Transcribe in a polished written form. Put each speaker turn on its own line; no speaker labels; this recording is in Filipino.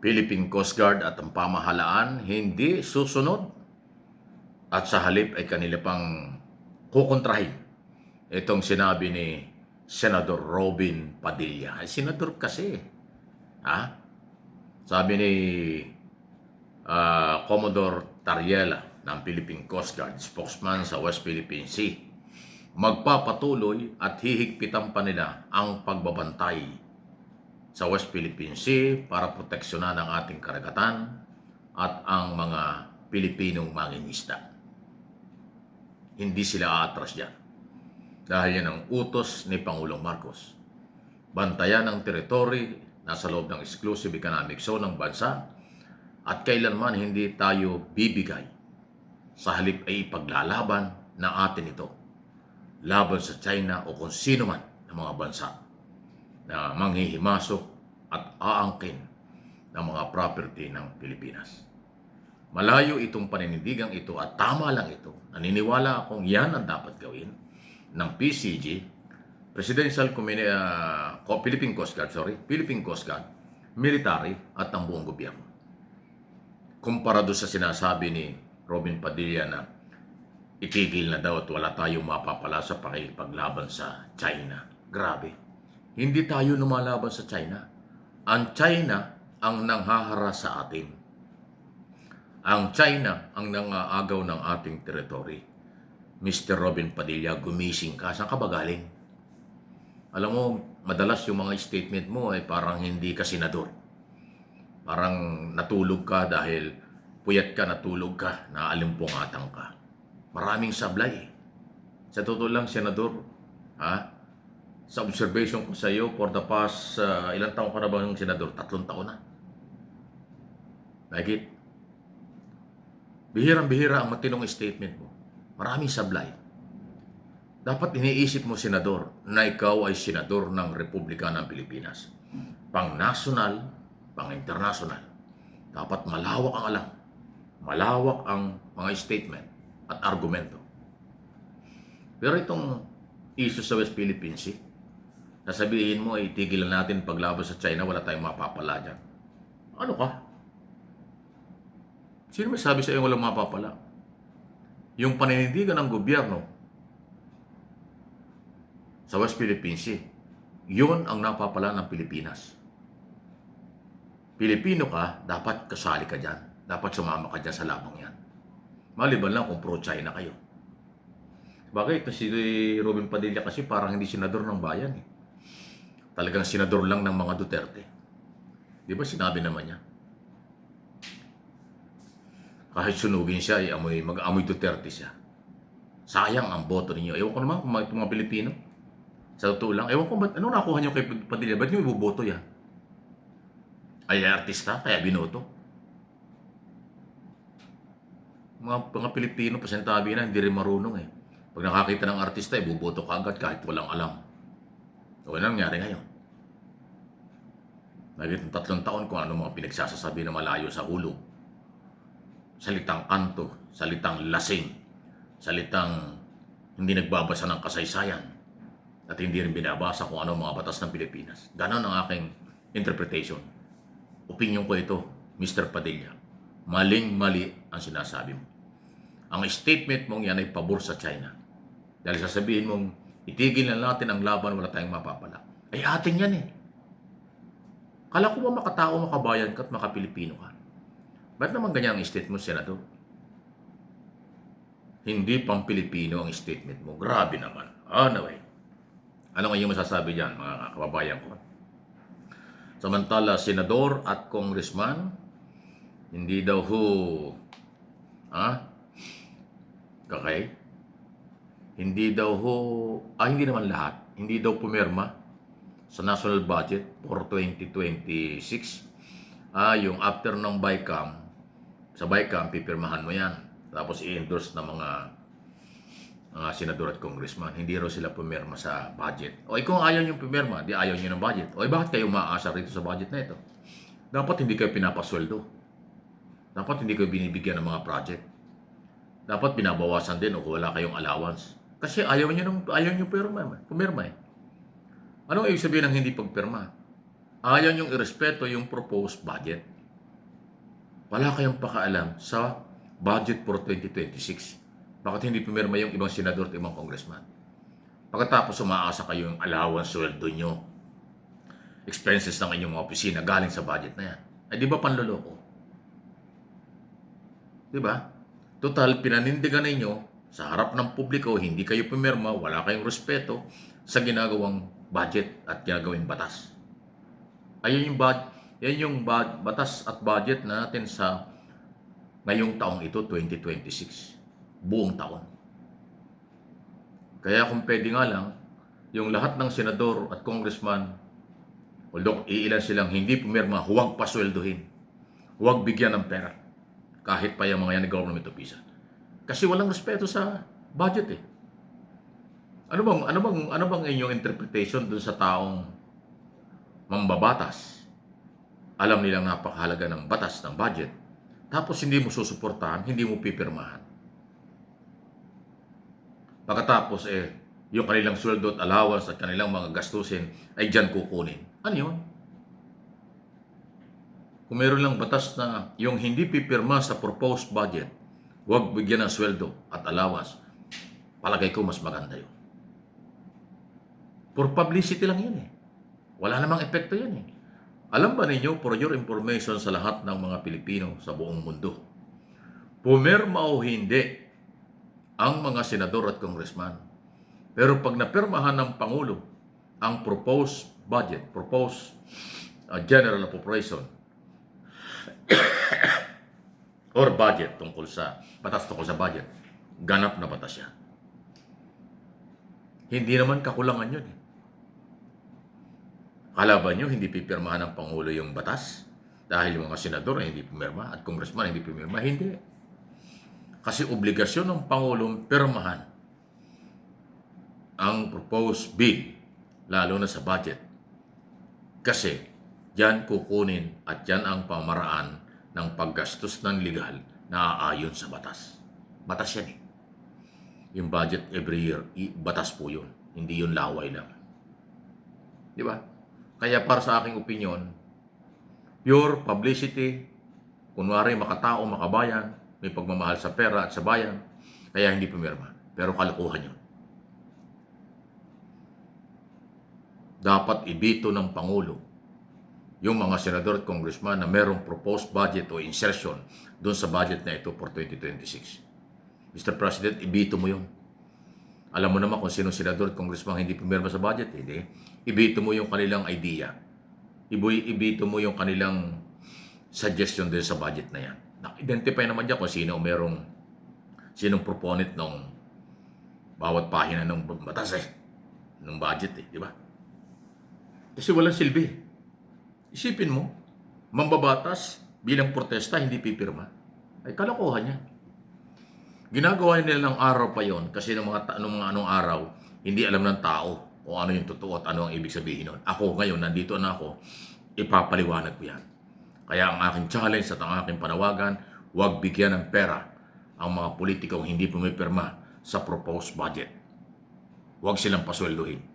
Philippine Coast Guard at ang pamahalaan hindi susunod at sa halip ay kanila pang kukontrahin itong sinabi ni Senador Robin Padilla. Ay, senador kasi. Ha? Sabi ni Commodore Tariela ng Philippine Coast Guard, spokesman sa West Philippine Sea, magpapatuloy at hihigpitan pa nila ang pagbabantay sa West Philippine Sea para proteksyonan ang ating karagatan at ang mga Pilipinong mangingisda. Hindi sila aatras dyan. Dahil yan ang utos ni Pangulong Marcos. Bantayan ang teritoryo nasa loob ng exclusive economic zone ng bansa at kailanman hindi tayo bibigay. Sa halip ay ipaglalaban na atin ito laban sa China o kung sino man ng mga bansa na manghihimasok at aangkin ng mga property ng Pilipinas. Malayo itong paninindigang ito at tama lang ito. Naniniwala akong yan ang dapat gawin ng PCG, Philippine Coast Guard, military at ang buong gobyerno. Kumpara doon sa sinasabi ni Robin Padilla na itigil na daw at wala tayong mapapala sa pakikipaglaban sa China. Grabe. Hindi tayo lumalaban sa China. Ang China ang nanghaharas sa atin. Ang China ang nangaagaw ng ating teritoryo. Mr. Robin Padilla, gumising ka. Saan ka ba galing? Alam mo, madalas yung mga statement mo ay parang hindi ka senador. Parang natulog ka dahil puyat ka, natulog ka, naalimpungatan ka. Maraming sablay. Sa totoo lang, senador, sa observation ko sa iyo, for the past, ilang taon ka na ba yung senador? 3 taon na. Like it. Bihirang-bihira ang matinong statement mo. Maraming sablay. Dapat iniisip mo, senador, na ikaw ay senador ng Republika ng Pilipinas. Pang-national, pang-international. Dapat malawak ang alam. Malawak ang mga statement at argumento. Pero itong issue sa West Philippine Sea, nasabihin mo ay tigilan natin paglaban sa China, wala tayong mapapala dyan. Ano ka? Sino may sabi sa iyo walang mapapala? Yung paninindigan ng gobyerno sa West Philippine Sea, yun ang napapala ng Pilipinas. Pilipino ka, dapat kasali ka dyan. Dapat sumama ka dyan sa labang yan. Maliban lang kung pro-China kayo. Bakit? Si Robin Padilla kasi parang hindi senador ng bayan. Talagang senador lang ng mga Duterte. Di ba sinabi naman niya? Kahit sunugin siya, mag-amoy Duterte siya. Sayang ang boto ninyo. Ewan ko naman kung mga Pilipino. Sa totoo lang, ewan ko ba't, ano nakuha niyo kay Padilla? Ba't niyo iboboto yan? Ay artista, kaya binoto. Mga Pilipino, pasintabi na, hindi rin marunong eh. Pag nakakita ng artista, iboboto ka agad kahit walang alam. O ano nangyari ngayon? Naging 3 taon kung ano mga pinagsasasabi na malayo sa hulog. Salitang kanto, salitang lasing, salitang hindi nagbabasa ng kasaysayan at hindi rin binabasa kung ano mga batas ng Pilipinas. Ganon ang aking interpretation. Opinion ko ito, Mr. Padilla. Maling-mali ang sinasabi mo. Ang statement mong yan ay pabor sa China. Dahil sasabihin mong itigil na natin ang laban, wala tayong mapapala. Ay atin yan eh. Kala ko ba makatao, makabayan ka at makapilipino ka? Ba't naman ganyan ang statement mo, senador? Hindi pang Pilipino ang statement mo. Grabe naman. Anyway, ano ang iyong masasabi dyan, mga kababayan ko? Samantala, senador at congressman, hindi daw hindi naman lahat. Hindi daw pumirma sa national budget for 2026. Yung after ng BICAM, sa BICAM, pipirmahan mo yan. Tapos i-endorse ng mga senador at congressman. Hindi raw sila pumirma sa budget. O kung ayaw nyo pumirma, di ayaw nyo ng budget. O bakit kayo maaasa rito sa budget na ito? Dapat hindi kayo pinapasweldo. Dapat hindi kayo binibigyan ng mga project. Dapat binabawasan din o wala kayong allowance. Kasi ayaw nyo pumirma eh. Anong ibig sabihin ng hindi pagpirma? Ayaw nyong irespeto yung proposed budget. wala kayong pakaalam sa budget for 2026. Bakit hindi pumirma yung ibang senador at ibang congressman? Pagkatapos umaasa kayo yung allowance, sweldo nyo, expenses ng inyong mga opisina galing sa budget na yan. Ay di ba panloloko? Di ba? Total, pinanindigan ninyo sa harap ng publiko, hindi kayo pumirma, wala kayong respeto sa ginagawang budget at ginagawing batas. Ayun yung yan yung batas at budget natin sa ngayong taong ito, 2026. Buong taon. Kaya kung pwede nga lang, yung lahat ng senador at congressman, although iilan silang hindi pumirma, huwag pasweldohin. Huwag bigyan ng pera. Kahit pa yung mga yan government official. Kasi walang respeto sa budget eh. Ano bang inyong interpretation dun sa taong mambabatas? Alam nilang napakahalaga ng batas ng budget. Tapos hindi mo susuportahan, hindi mo pipirmahan. Pagkatapos yung kanilang sweldo at allowance at kanilang mga gastusin ay dyan kukunin. Ano yun? Kung meron lang batas na yung hindi pipirma sa proposed budget, huwag bigyan ng sweldo at allowance, palagay ko mas maganda yun. For publicity lang yun eh. Wala namang epekto yan eh. Alam ba ninyo, for your information sa lahat ng mga Pilipino sa buong mundo, pumirma o hindi ang mga senador at congressman. Pero pag napirmahan ng Pangulo ang proposed budget, proposed general appropriation, or budget tungkol sa batas tungkol sa budget, ganap na batas yan. Hindi naman kakulangan yun eh. Kalaban nyo, hindi pipirmahan ng Pangulo yung batas dahil yung mga senador ay hindi pumirma at congressman hindi pumirma. Hindi. Kasi obligasyon ng Pangulong pirmahan ang proposed bill, lalo na sa budget. Kasi diyan kukunin at diyan ang pamaraan ng paggastos ng legal na aayon sa batas. Batas yan eh. Yung budget every year, batas po yun. Hindi yun laway lang. Di ba? Kaya para sa aking opinion, pure publicity, kunwari makatao, makabayan, may pagmamahal sa pera at sa bayan, kaya hindi pumirma. Pero kalokohan yun. Dapat ibito ng Pangulo yung mga senador at congressman na merong proposed budget o insertion doon sa budget na ito for 2026. Mr. President, ibito mo yun. Alam mo naman kung sino senador at congressman hindi pumirma sa budget, hindi. Ibito mo yung kanilang idea. Ibito mo yung kanilang suggestion din sa budget na yan. Na-identify naman dyan kung sinong proponent ng bawat pahina ng batas ng budget di ba? Kasi walang silbi. Isipin mo, mambabatas bilang protesta hindi pipirma. Ay kalokohan yan. Ginagawa nila ng araw pa yon kasi ng mga anong araw, hindi alam ng tao o ano yung totoo at ano ang ibig sabihin nun. Ako ngayon, nandito na ako, ipapaliwanag ko yan. Kaya ang aking challenge at ang aking panawagan, huwag bigyan ng pera ang mga politikong hindi pumipirma sa proposed budget. Huwag silang pasweldohin.